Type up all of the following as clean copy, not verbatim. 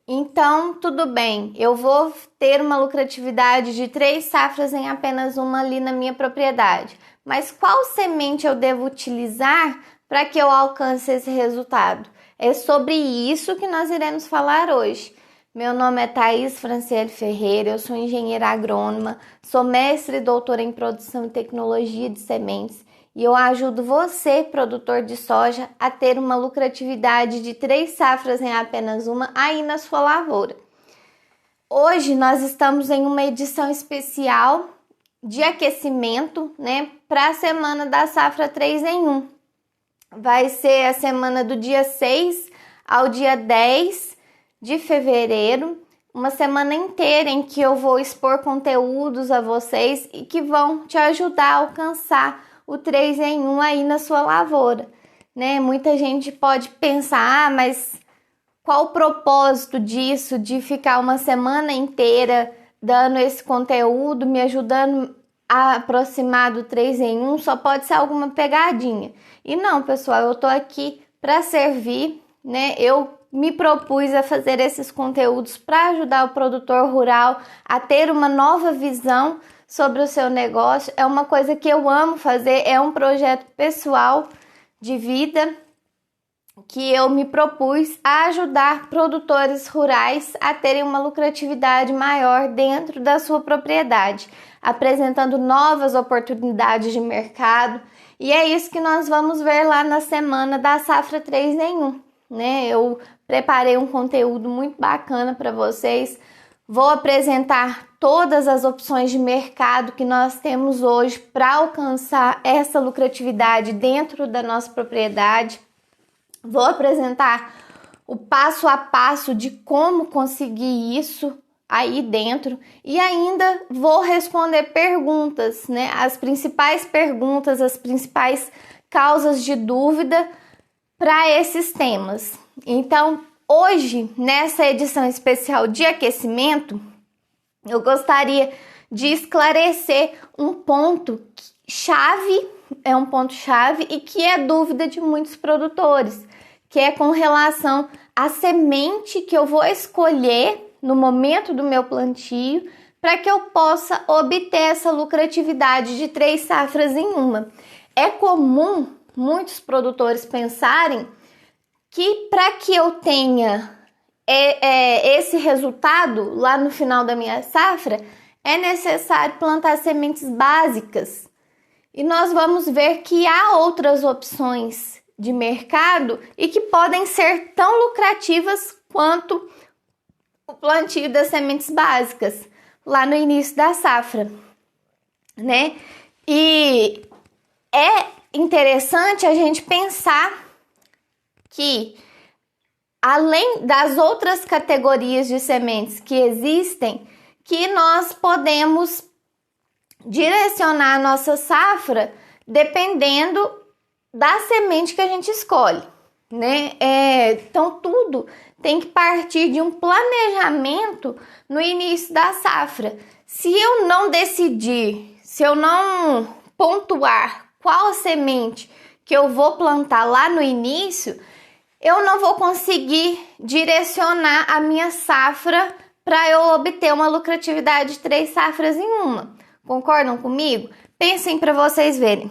Então, tudo bem, eu vou ter uma lucratividade de 3 safras em apenas uma ali na minha propriedade. Mas qual semente eu devo utilizar para que eu alcance esse resultado? É sobre isso que nós iremos falar hoje. Meu nome é Thaís Franciele Ferreira, eu sou engenheira agrônoma, sou mestre e doutora em produção e tecnologia de sementes e eu ajudo você, produtor de soja, a ter uma lucratividade de 3 safras em apenas uma aí na sua lavoura. Hoje nós estamos em uma edição especial de aquecimento, para a semana da safra 3 em 1. Vai ser a semana do dia 6 ao dia 10 de fevereiro, uma semana inteira em que eu vou expor conteúdos a vocês e que vão te ajudar a alcançar o 3 em 1 aí na sua lavoura, Muita gente pode pensar, mas qual o propósito disso, de ficar uma semana inteira dando esse conteúdo, me ajudando a aproximar do 3 em 1, só pode ser alguma pegadinha. E não, pessoal, eu tô aqui para servir, Eu me propus a fazer esses conteúdos para ajudar o produtor rural a ter uma nova visão sobre o seu negócio. É uma coisa que eu amo fazer, é um projeto pessoal de vida que eu me propus a ajudar produtores rurais a terem uma lucratividade maior dentro da sua propriedade, apresentando novas oportunidades de mercado. E é isso que nós vamos ver lá na semana da safra 3 em 1. Eu preparei um conteúdo muito bacana para vocês. Vou apresentar todas as opções de mercado que nós temos hoje para alcançar essa lucratividade dentro da nossa propriedade. Vou apresentar o passo a passo de como conseguir isso aí dentro e ainda vou responder perguntas, As principais perguntas, as principais causas de dúvida para esses temas. Então, hoje, nessa edição especial de aquecimento, eu gostaria de esclarecer um ponto chave, e que é dúvida de muitos produtores, que é com relação à semente que eu vou escolher no momento do meu plantio para que eu possa obter essa lucratividade de 3 safras em uma. É comum muitos produtores pensarem que para que eu tenha esse resultado lá no final da minha safra, é necessário plantar sementes básicas. E nós vamos ver que há outras opções de mercado e que podem ser tão lucrativas quanto o plantio das sementes básicas lá no início da safra, E é interessante a gente pensar que, além das outras categorias de sementes que existem, que nós podemos direcionar a nossa safra dependendo da semente que a gente escolhe, Então, tudo tem que partir de um planejamento no início da safra. Se eu não decidir, se eu não pontuar qual semente que eu vou plantar lá no início, eu não vou conseguir direcionar a minha safra para eu obter uma lucratividade de 3 safras em uma. Concordam comigo? Pensem para vocês verem.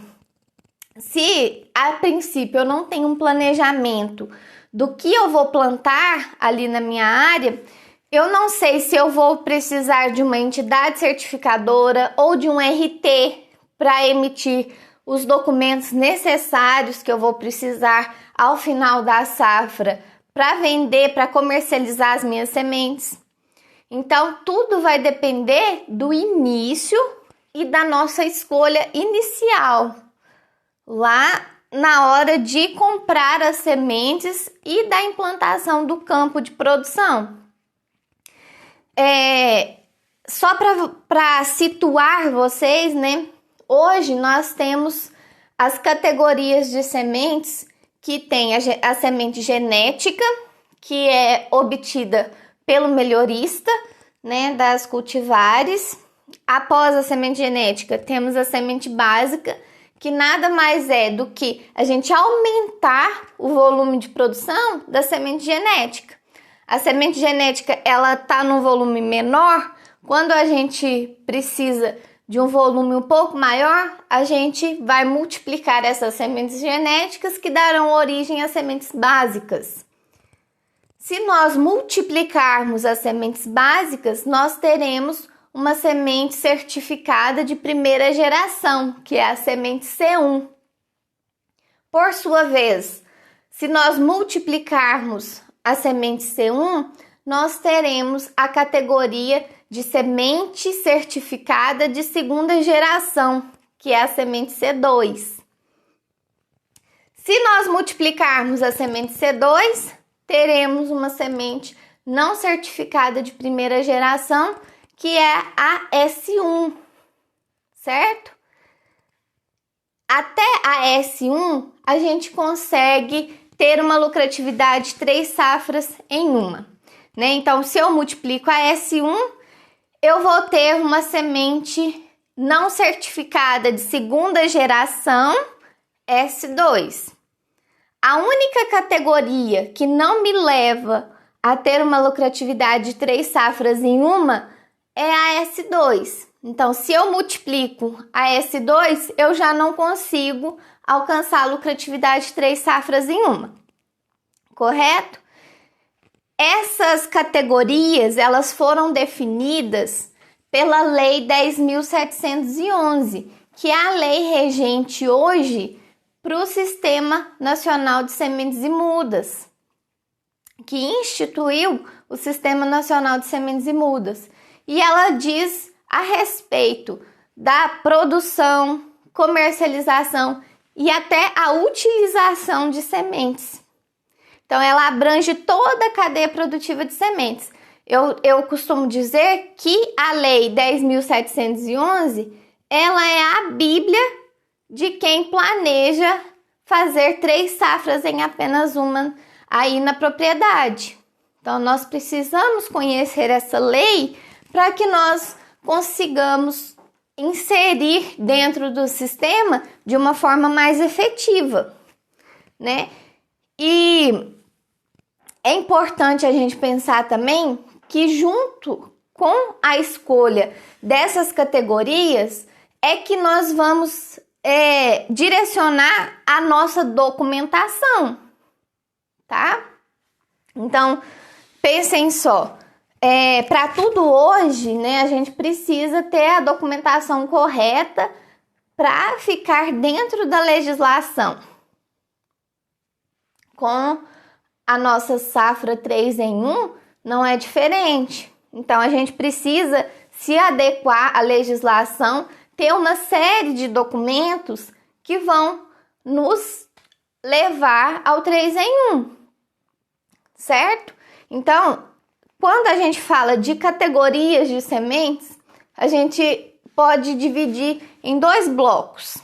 Se a princípio eu não tenho um planejamento do que eu vou plantar ali na minha área, eu não sei se eu vou precisar de uma entidade certificadora ou de um RT para emitir os documentos necessários que eu vou precisar ao final da safra para vender, para comercializar as minhas sementes. Então, tudo vai depender do início e da nossa escolha inicial, lá na hora de comprar as sementes e da implantação do campo de produção. Só para situar vocês, hoje nós temos as categorias de sementes que tem a semente genética, que é obtida pelo melhorista, das cultivares. Após a semente genética, temos a semente básica, que nada mais é do que a gente aumentar o volume de produção da semente genética. a semente genética ela tá num volume menor, quando a gente precisa de um volume um pouco maior, a gente vai multiplicar essas sementes genéticas que darão origem às sementes básicas. Se nós multiplicarmos as sementes básicas, nós teremos uma semente certificada de primeira geração, que é a semente C1. Por sua vez, se nós multiplicarmos a semente C1, nós teremos a categoria de semente certificada de segunda geração, que é a semente C2. Se nós multiplicarmos a semente C2, teremos uma semente não certificada de primeira geração, que é a S1, certo? Até a S1, a gente consegue ter uma lucratividade de 3 safras em uma, né? Então, se eu multiplico a S1, eu vou ter uma semente não certificada de segunda geração, S2. A única categoria que não me leva a ter uma lucratividade de 3 safras em uma é a S2. Então, se eu multiplico a S2, eu já não consigo alcançar a lucratividade de 3 safras em uma. Correto? Essas categorias, elas foram definidas pela Lei 10.711, que é a lei regente hoje para o Sistema Nacional de Sementes e Mudas, que instituiu o Sistema Nacional de Sementes e Mudas. E ela diz a respeito da produção, comercialização e até a utilização de sementes. Então, ela abrange toda a cadeia produtiva de sementes. Eu costumo dizer que a Lei 10.711, ela é a Bíblia de quem planeja fazer 3 safras em apenas uma aí na propriedade. Então, nós precisamos conhecer essa lei para que nós consigamos inserir dentro do sistema de uma forma mais efetiva, né? E é importante a gente pensar também que junto com a escolha dessas categorias é que nós vamos direcionar a nossa documentação, tá? Então, pensem só, para tudo hoje, né, a gente precisa ter a documentação correta para ficar dentro da legislação. Com a nossa safra 3 em 1, não é diferente. Então, a gente precisa se adequar à legislação, ter uma série de documentos que vão nos levar ao 3 em 1, certo? Então, quando a gente fala de categorias de sementes, a gente pode dividir em 2 blocos: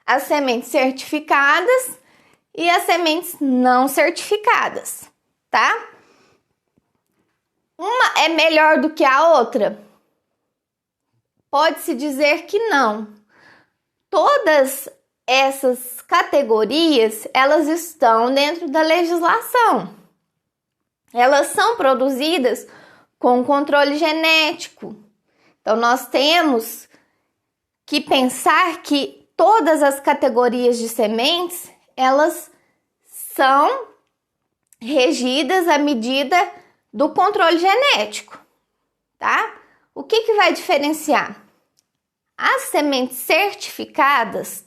as sementes certificadas e as sementes não certificadas, tá? Uma é melhor do que a outra? Pode-se dizer que não. Todas essas categorias, elas estão dentro da legislação. Elas são produzidas com controle genético. Então, nós temos que pensar que todas as categorias de sementes, elas são regidas à medida do controle genético, tá? O que vai diferenciar? As sementes certificadas,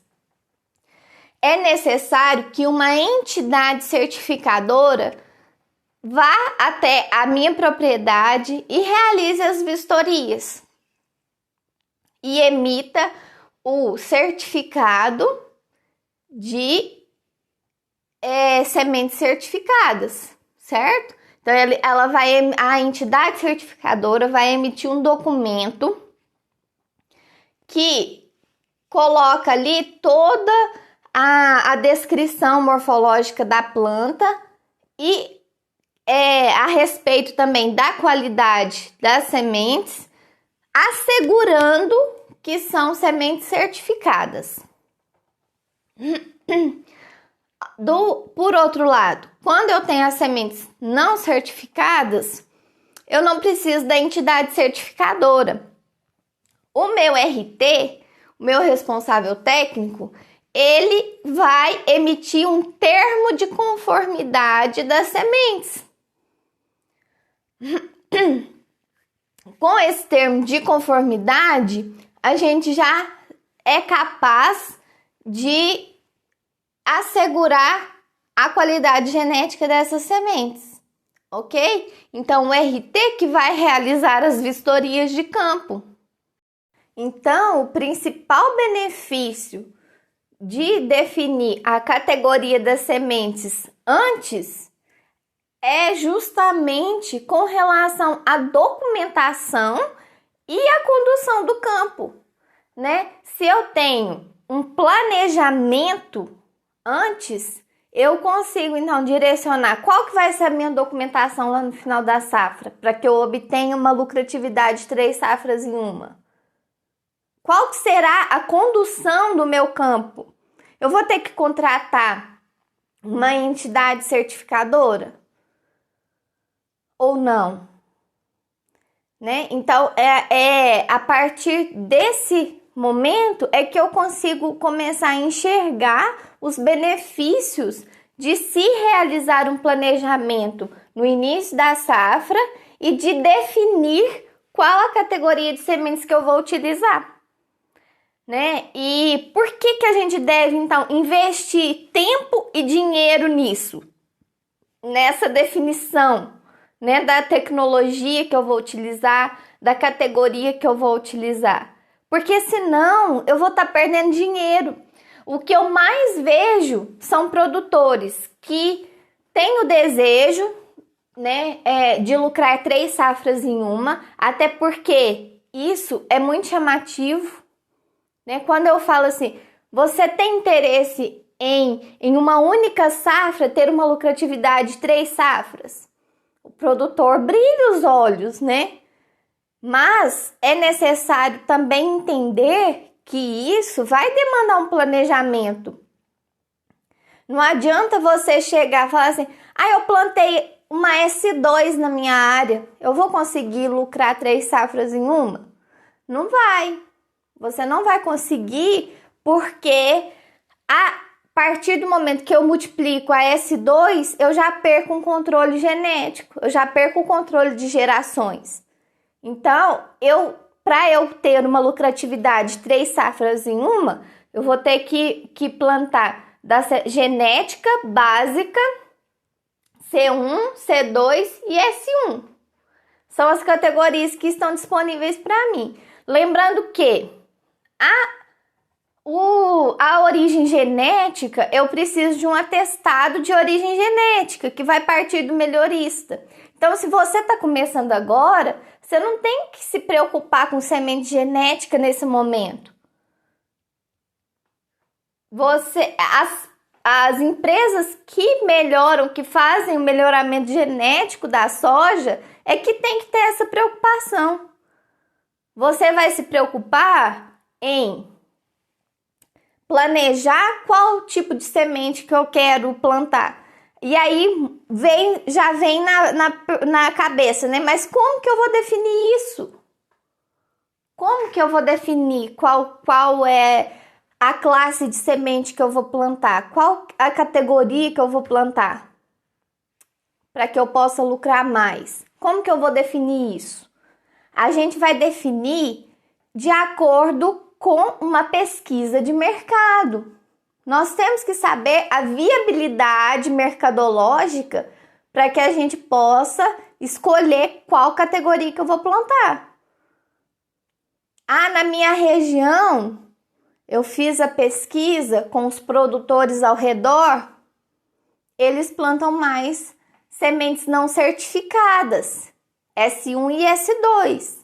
é necessário que uma entidade certificadora vá até a minha propriedade e realize as vistorias e emita o certificado de sementes certificadas, certo? Então, a entidade certificadora vai emitir um documento que coloca ali toda a descrição morfológica da planta e a respeito também da qualidade das sementes, assegurando que são sementes certificadas. Por outro lado, quando eu tenho as sementes não certificadas, eu não preciso da entidade certificadora. O meu RT, o meu responsável técnico, ele vai emitir um termo de conformidade das sementes. Com esse termo de conformidade, a gente já é capaz de assegurar a qualidade genética dessas sementes, ok? Então, o RT que vai realizar as vistorias de campo. Então, o principal benefício de definir a categoria das sementes antes é justamente com relação à documentação e à condução do campo, né? Se eu tenho um planejamento antes, eu consigo então direcionar qual que vai ser a minha documentação lá no final da safra, para que eu obtenha uma lucratividade de 3 safras em uma. Qual que será a condução do meu campo? Eu vou ter que contratar uma entidade certificadora? Ou não? Né? Então, a partir desse momento é que eu consigo começar a enxergar os benefícios de se realizar um planejamento no início da safra e de definir qual a categoria de sementes que eu vou utilizar. Né? E por que a gente deve, então, investir tempo e dinheiro nisso? Nessa definição, né, da tecnologia que eu vou utilizar, da categoria que eu vou utilizar. Porque senão eu vou estar perdendo dinheiro. O que eu mais vejo são produtores que têm o desejo, né, de lucrar 3 safras em uma, até porque isso é muito chamativo. Né? Quando eu falo assim, você tem interesse em uma única safra ter uma lucratividade de 3 safras? O produtor brilha os olhos, né? Mas é necessário também entender que isso vai demandar um planejamento. Não adianta você chegar e falar assim, eu plantei uma S2 na minha área, eu vou conseguir lucrar 3 safras em uma? Não vai. Você não vai conseguir, porque a partir do momento que eu multiplico a S2, eu já perco um controle genético, eu já perco o controle de gerações. Então, para eu ter uma lucratividade de 3 safras em uma, eu vou ter que plantar da genética básica C1, C2 e S1. São as categorias que estão disponíveis para mim. Lembrando que a origem genética, eu preciso de um atestado de origem genética, que vai partir do melhorista. Então, se você está começando agora, você não tem que se preocupar com semente genética nesse momento. As empresas que melhoram, que fazem o melhoramento genético da soja, é que tem que ter essa preocupação. Você vai se preocupar em planejar qual tipo de semente que eu quero plantar. E aí já vem na cabeça, né? Mas como que eu vou definir isso? Como que eu vou definir qual é a classe de semente que eu vou plantar? Qual a categoria que eu vou plantar? Para que eu possa lucrar mais. Como que eu vou definir isso? A gente vai definir de acordo com uma pesquisa de mercado. Nós temos que saber a viabilidade mercadológica para que a gente possa escolher qual categoria que eu vou plantar. Na minha região, eu fiz a pesquisa com os produtores ao redor, eles plantam mais sementes não certificadas, S1 e S2.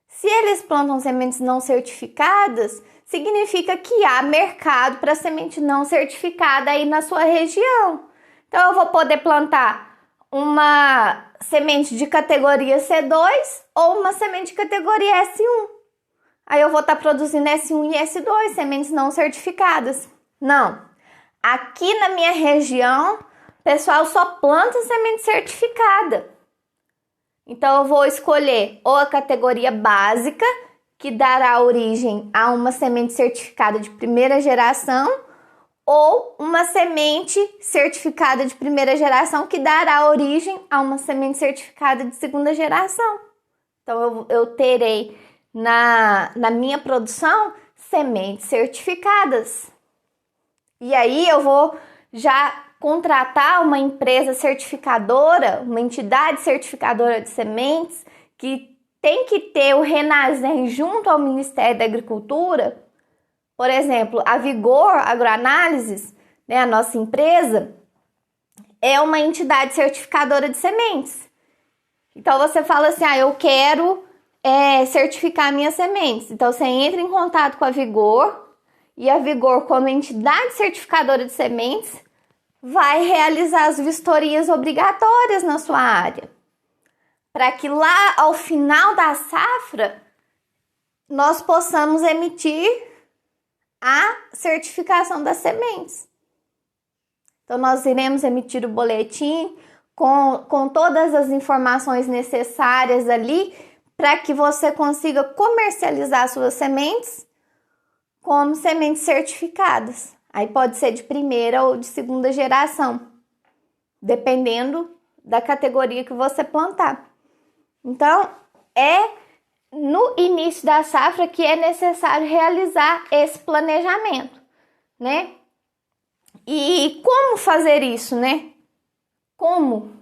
Se eles plantam sementes não certificadas, significa que há mercado para semente não certificada aí na sua região. Então, eu vou poder plantar uma semente de categoria C2 ou uma semente de categoria S1. Aí eu vou estar produzindo S1 e S2, sementes não certificadas. Não, Aqui na minha região, o pessoal só planta semente certificada. Então eu vou escolher ou a categoria básica, que dará origem a uma semente certificada de primeira geração, ou uma semente certificada de primeira geração que dará origem a uma semente certificada de segunda geração. Então eu terei na minha produção sementes certificadas. E aí eu vou já contratar uma empresa certificadora, uma entidade certificadora de sementes, que tem que ter o Renascem junto ao Ministério da Agricultura. Por exemplo, a Vigor Agroanálises, né, a nossa empresa, é uma entidade certificadora de sementes. Então você fala assim, eu quero certificar minhas sementes. Então você entra em contato com a Vigor, e a Vigor, como entidade certificadora de sementes, vai realizar as vistorias obrigatórias na sua área, para que lá ao final da safra nós possamos emitir a certificação das sementes. Então nós iremos emitir o boletim com todas as informações necessárias ali para que você consiga comercializar suas sementes como sementes certificadas. Aí pode ser de primeira ou de segunda geração, dependendo da categoria que você plantar. Então, é no início da safra que é necessário realizar esse planejamento, né? E como fazer isso, né? Como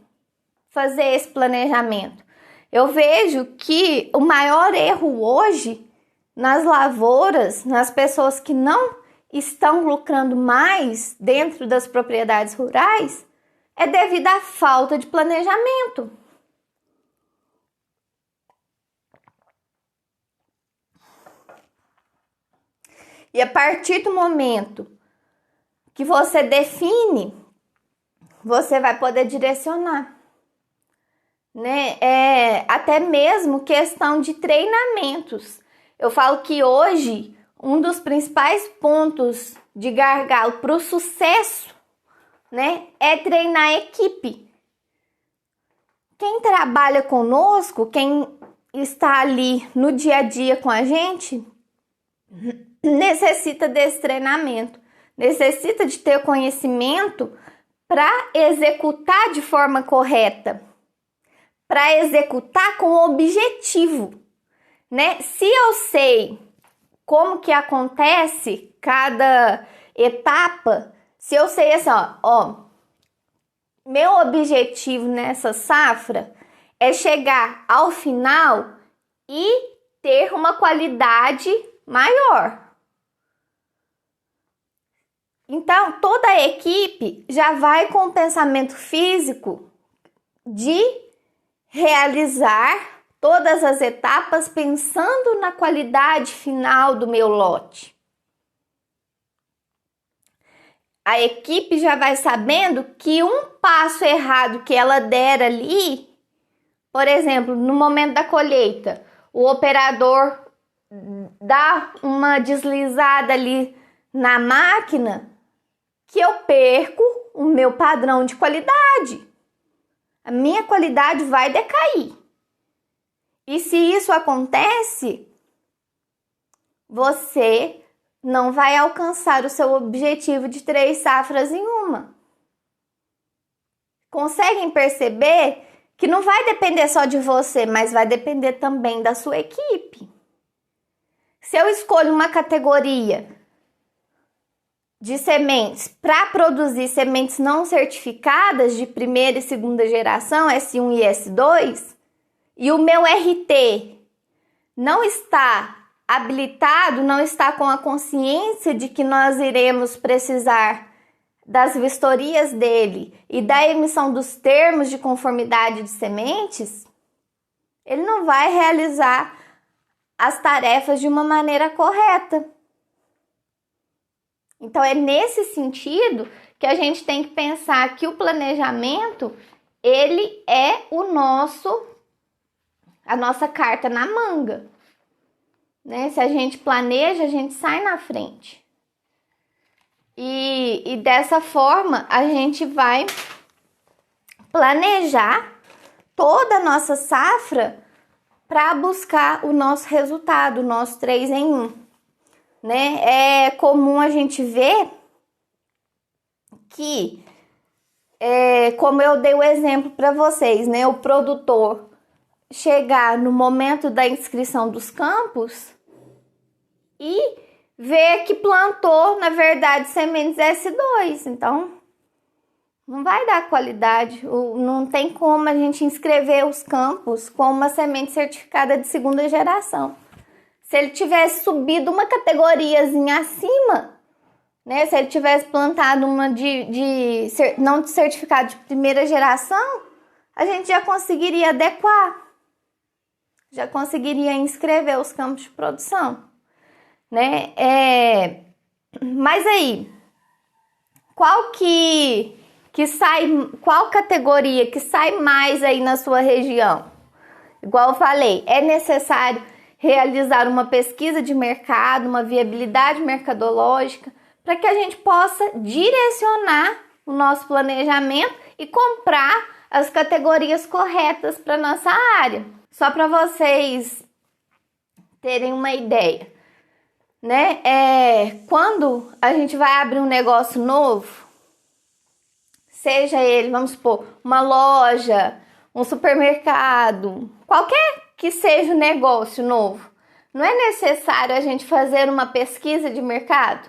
fazer esse planejamento? Eu vejo que o maior erro hoje nas lavouras, nas pessoas que não estão lucrando mais dentro das propriedades rurais, é devido à falta de planejamento. E a partir do momento que você define, você vai poder direcionar, né? Até mesmo questão de treinamentos. Eu falo que hoje um dos principais pontos de gargalo para o sucesso, né, é treinar a equipe. Quem trabalha conosco, quem está ali no dia a dia com a gente, necessita desse treinamento, necessita de ter conhecimento para executar de forma correta, para executar com objetivo, né? Se eu sei como que acontece cada etapa, se eu sei assim, meu objetivo nessa safra é chegar ao final e ter uma qualidade maior. Então, toda a equipe já vai com o pensamento físico de realizar todas as etapas pensando na qualidade final do meu lote. A equipe já vai sabendo que um passo errado que ela der ali, por exemplo, no momento da colheita, o operador dá uma deslizada ali na máquina, que eu perco o meu padrão de qualidade. A minha qualidade vai decair. E se isso acontece, você não vai alcançar o seu objetivo de 3 safras em uma. Conseguem perceber que não vai depender só de você, mas vai depender também da sua equipe. Se eu escolho uma categoria de sementes para produzir sementes não certificadas de primeira e segunda geração, S1 e S2, e o meu RT não está habilitado, não está com a consciência de que nós iremos precisar das vistorias dele e da emissão dos termos de conformidade de sementes, ele não vai realizar as tarefas de uma maneira correta. Então é nesse sentido que a gente tem que pensar que o planejamento, ele é a nossa carta na manga, né? Se a gente planeja, a gente sai na frente. E dessa forma a gente vai planejar toda a nossa safra para buscar o nosso resultado, o nosso 3 em 1, né? É comum a gente ver que, como eu dei o exemplo para vocês, né? O produtor chegar no momento da inscrição dos campos e ver que plantou, na verdade, sementes S2. Então, não vai dar qualidade. Não tem como a gente inscrever os campos com uma semente certificada de segunda geração. Se ele tivesse subido uma categoriazinha acima, né? Se ele tivesse plantado uma não de certificado de primeira geração, a gente já conseguiria adequar. Já conseguiria inscrever os campos de produção, né? Mas aí, qual categoria que sai mais aí na sua região? Igual eu falei, é necessário realizar uma pesquisa de mercado, uma viabilidade mercadológica, para que a gente possa direcionar o nosso planejamento e comprar as categorias corretas para nossa área. Só para vocês terem uma ideia, né? Quando a gente vai abrir um negócio novo, seja ele, vamos supor, uma loja, um supermercado, qualquer que seja o negócio novo, não é necessário a gente fazer uma pesquisa de mercado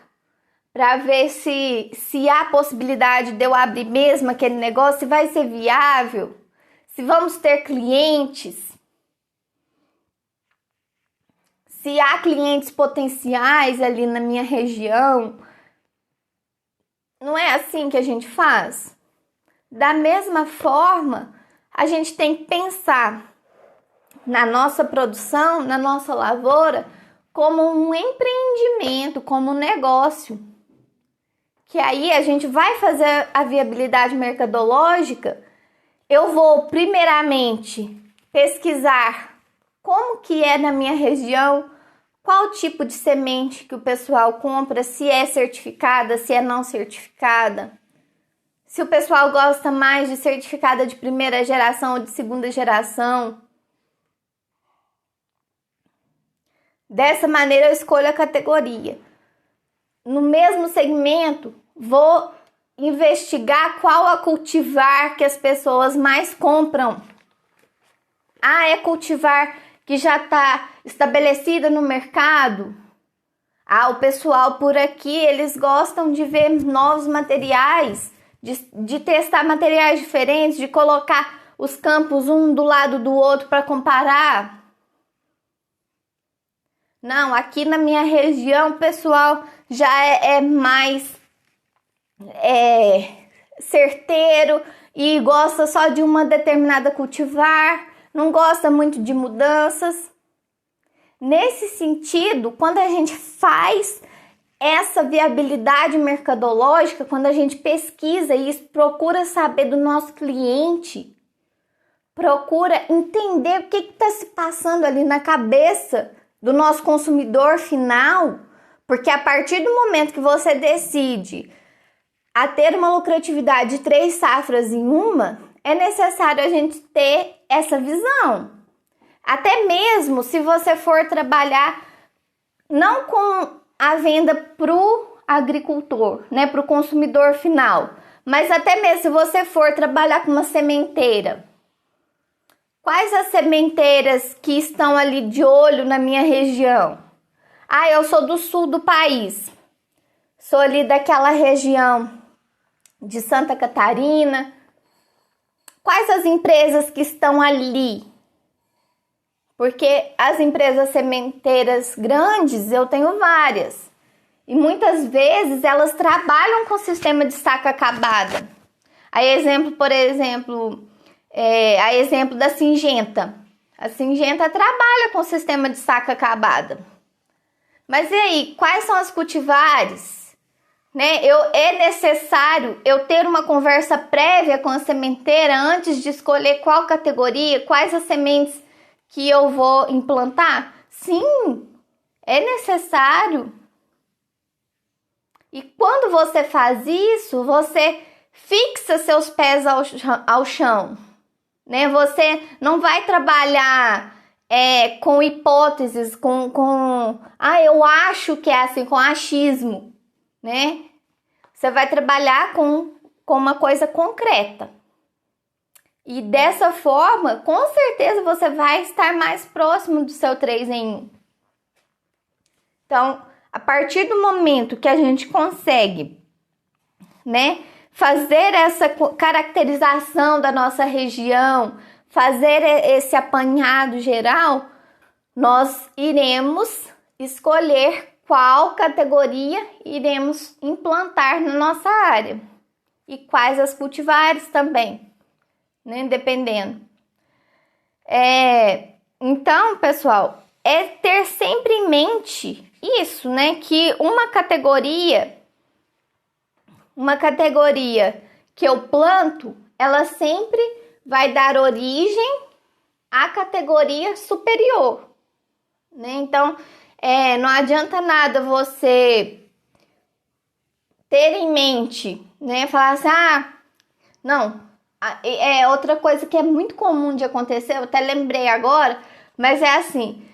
para ver se há possibilidade de eu abrir mesmo aquele negócio, se vai ser viável, se vamos ter clientes, se há clientes potenciais ali na minha região. Não é assim que a gente faz? Da mesma forma, a gente tem que pensar na nossa produção, na nossa lavoura, como um empreendimento, como um negócio. Que aí a gente vai fazer a viabilidade mercadológica. Eu vou primeiramente pesquisar como que é na minha região, qual tipo de semente que o pessoal compra, se é certificada, se é não certificada. Se o pessoal gosta mais de certificada de primeira geração ou de segunda geração. Dessa maneira eu escolho a categoria. No mesmo segmento, vou investigar qual a cultivar que as pessoas mais compram. É cultivar que já está estabelecida no mercado? O pessoal por aqui, eles gostam de ver novos materiais, de testar materiais diferentes, de colocar os campos um do lado do outro para comparar. Não, aqui na minha região o pessoal já é mais certeiro e gosta só de uma determinada cultivar, não gosta muito de mudanças. Nesse sentido, quando a gente faz essa viabilidade mercadológica, quando a gente pesquisa isso, procura saber do nosso cliente, procura entender o que está se passando ali na cabeça do nosso consumidor final, porque a partir do momento que você decide a ter uma lucratividade de 3 safras em uma, é necessário a gente ter essa visão. Até mesmo se você for trabalhar não com a venda para o agricultor, né, para o consumidor final, mas até mesmo se você for trabalhar com uma sementeira. Quais as sementeiras que estão ali de olho na minha região? Eu sou do sul do país. Sou ali daquela região de Santa Catarina. Quais as empresas que estão ali? Porque as empresas sementeiras grandes, eu tenho várias. E muitas vezes elas trabalham com sistema de saca acabada. A exemplo da Syngenta. A Syngenta trabalha com sistema de saca acabada. Mas e aí, quais são as cultivares? Né? É necessário eu ter uma conversa prévia com a sementeira antes de escolher qual categoria, quais as sementes que eu vou implantar? Sim, é necessário. E quando você faz isso, você fixa seus pés ao chão, né? Você não vai trabalhar com hipóteses, eu acho que é assim, com achismo, né? Você vai trabalhar com uma coisa concreta. E dessa forma, com certeza você vai estar mais próximo do seu 3 em 1. Então, a partir do momento que a gente consegue, né, fazer essa caracterização da nossa região, fazer esse apanhado geral, nós iremos escolher qual categoria iremos implantar na nossa área e quais as cultivares também, né, dependendo. Então, pessoal, é ter sempre em mente isso, né, que uma categoria que eu planto, ela sempre vai dar origem à categoria superior, né? Então, não adianta nada você ter em mente, né, falar assim, não, outra coisa que é muito comum de acontecer, eu até lembrei agora, mas é assim,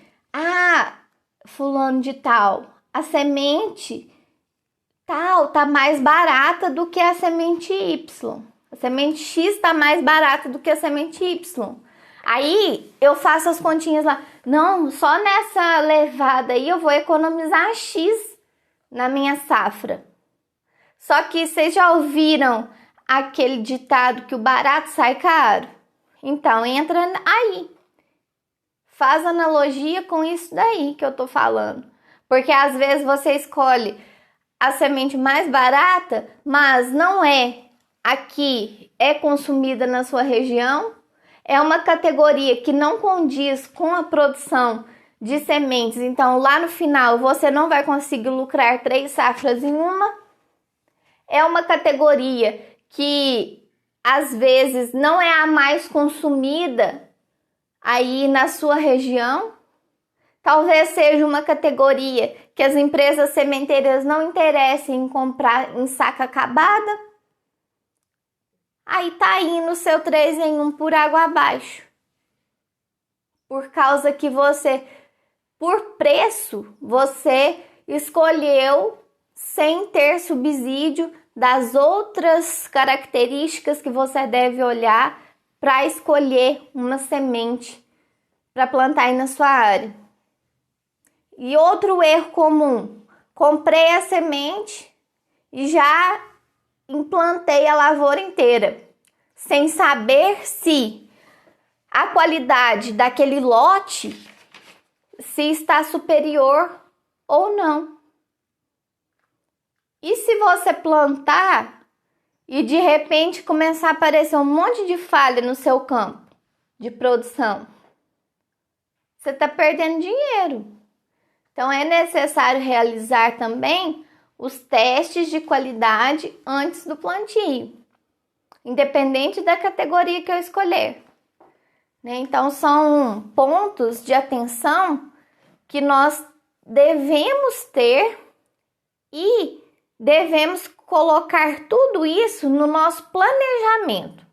fulano de tal, a semente tal tá mais barata do que a semente Y. A semente X tá mais barata do que a semente Y. Aí eu faço as continhas lá. Não, só nessa levada aí eu vou economizar X na minha safra. Só que vocês já ouviram aquele ditado que o barato sai caro? Então entra aí. Faz analogia com isso daí que eu tô falando. Porque às vezes você escolhe a semente mais barata, mas não é consumida na sua região, é uma categoria que não condiz com a produção de sementes, então lá no final você não vai conseguir lucrar 3 safras em uma. É uma categoria que às vezes não é a mais consumida aí na sua região. Talvez seja uma categoria que as empresas sementeiras não interessem em comprar em saca acabada. Aí tá indo o seu 3 em 1 por água abaixo. Por causa que você, por preço, você escolheu sem ter subsídio das outras características que você deve olhar para escolher uma semente para plantar aí na sua área. E outro erro comum, comprei a semente e já implantei a lavoura inteira, sem saber se a qualidade daquele lote se está superior ou não. E se você plantar e de repente começar a aparecer um monte de falha no seu campo de produção, você está perdendo dinheiro. Então, é necessário realizar também os testes de qualidade antes do plantio, independente da categoria que eu escolher, né? Então, são pontos de atenção que nós devemos ter e devemos colocar tudo isso no nosso planejamento.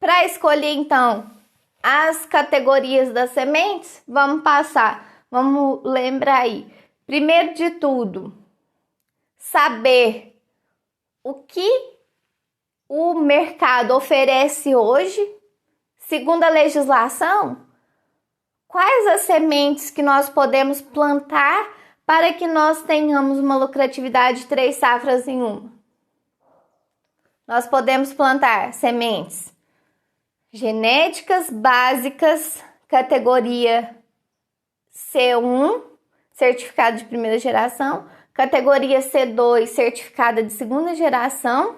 Para escolher, então, as categorias das sementes, vamos lembrar aí. Primeiro de tudo, saber o que o mercado oferece hoje, segundo a legislação, quais as sementes que nós podemos plantar para que nós tenhamos uma lucratividade de 3 safras em uma. Nós podemos plantar sementes genéticas básicas, categoria C1, certificado de primeira geração, categoria C2, certificada de segunda geração,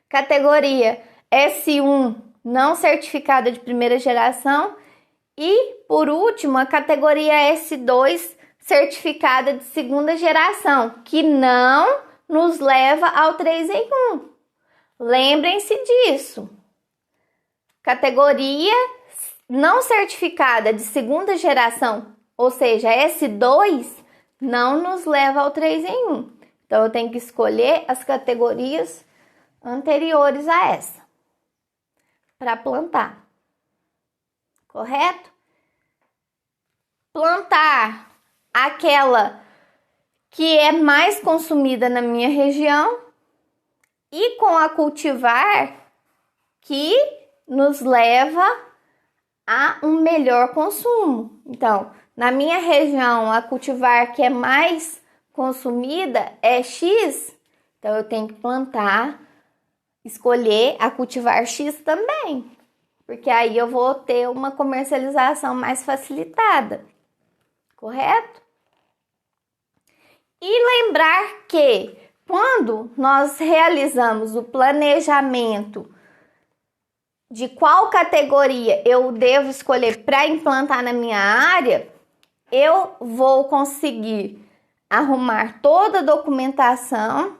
categoria S1, não certificada de primeira geração, e, por último, a categoria S2, certificada de segunda geração, que não nos leva ao 3 em 1. Lembrem-se disso. Categoria não certificada de segunda geração, ou seja, S2, não nos leva ao 3 em 1. Então, eu tenho que escolher as categorias anteriores a essa para plantar. Correto? Plantar aquela que é mais consumida na minha região e com a cultivar que nos leva a um melhor consumo. Então, na minha região, a cultivar que é mais consumida é X, então eu tenho que plantar, escolher a cultivar X também, porque aí eu vou ter uma comercialização mais facilitada, correto? E lembrar que quando nós realizamos o planejamento de qual categoria eu devo escolher para implantar na minha área, eu vou conseguir arrumar toda a documentação,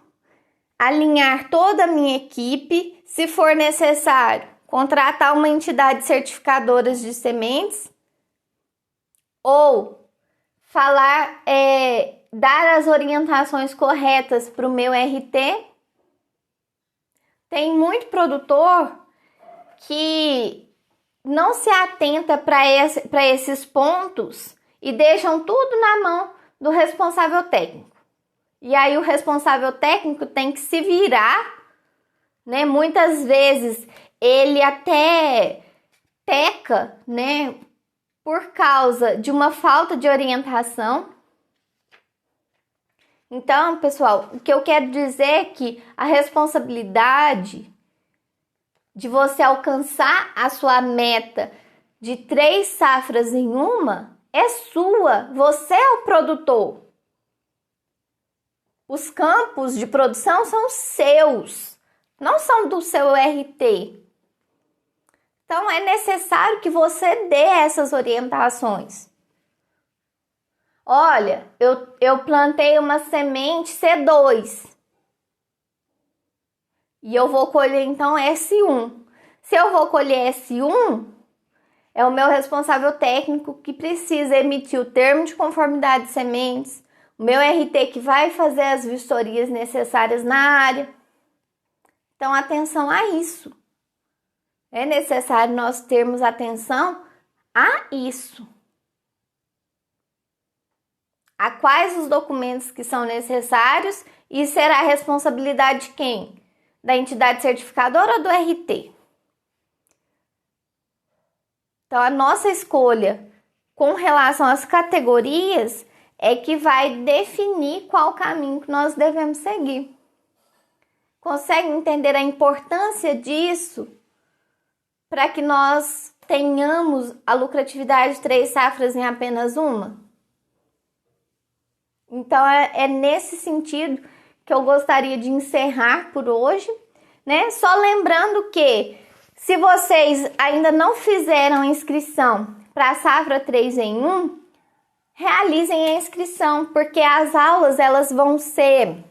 alinhar toda a minha equipe, se for necessário, contratar uma entidade certificadora de sementes ou dar as orientações corretas para o meu RT. Tem muito produtor que não se atenta para esses pontos e deixam tudo na mão do responsável técnico. E aí o responsável técnico tem que se virar, né? Muitas vezes ele até peca, né? Por causa de uma falta de orientação. Então, pessoal, o que eu quero dizer é que a responsabilidade de você alcançar a sua meta de 3 safras em uma é sua. Você é o produtor. Os campos de produção são seus, não são do seu RT. Então, é necessário que você dê essas orientações. Olha, eu plantei uma semente C2 e eu vou colher então S1. Se eu vou colher S1, é o meu responsável técnico que precisa emitir o termo de conformidade de sementes, o meu RT que vai fazer as vistorias necessárias na área. Então, atenção a isso. É necessário nós termos atenção a isso. A quais os documentos que são necessários e será a responsabilidade de quem? Da entidade certificadora ou do RT? Então, a nossa escolha com relação às categorias é que vai definir qual caminho que nós devemos seguir. Consegue entender a importância disso para que nós tenhamos a lucratividade de 3 safras em apenas uma? Então, é nesse sentido que eu gostaria de encerrar por hoje, né? Só lembrando que, se vocês ainda não fizeram a inscrição para a safra 3 em 1, realizem a inscrição, porque as aulas elas vão ser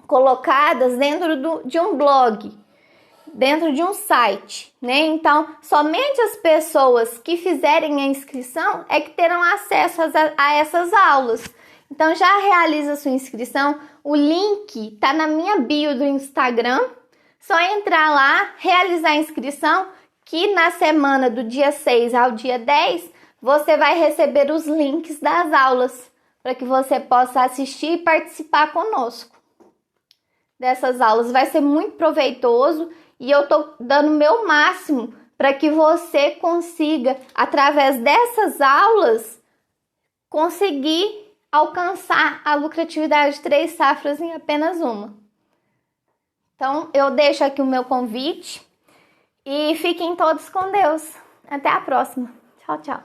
colocadas dentro de um blog, dentro de um site, né? Então, somente as pessoas que fizerem a inscrição é que terão acesso a essas aulas. Então, já realiza a sua inscrição. O link tá na minha bio do Instagram. Só entrar lá, realizar a inscrição, que na semana do dia 6 ao dia 10, você vai receber os links das aulas, para que você possa assistir e participar conosco dessas aulas. Vai ser muito proveitoso e eu tô dando o meu máximo para que você consiga, através dessas aulas, conseguir alcançar a lucratividade de 3 safras em apenas uma. Então, eu deixo aqui o meu convite e fiquem todos com Deus. Até a próxima. Tchau, tchau.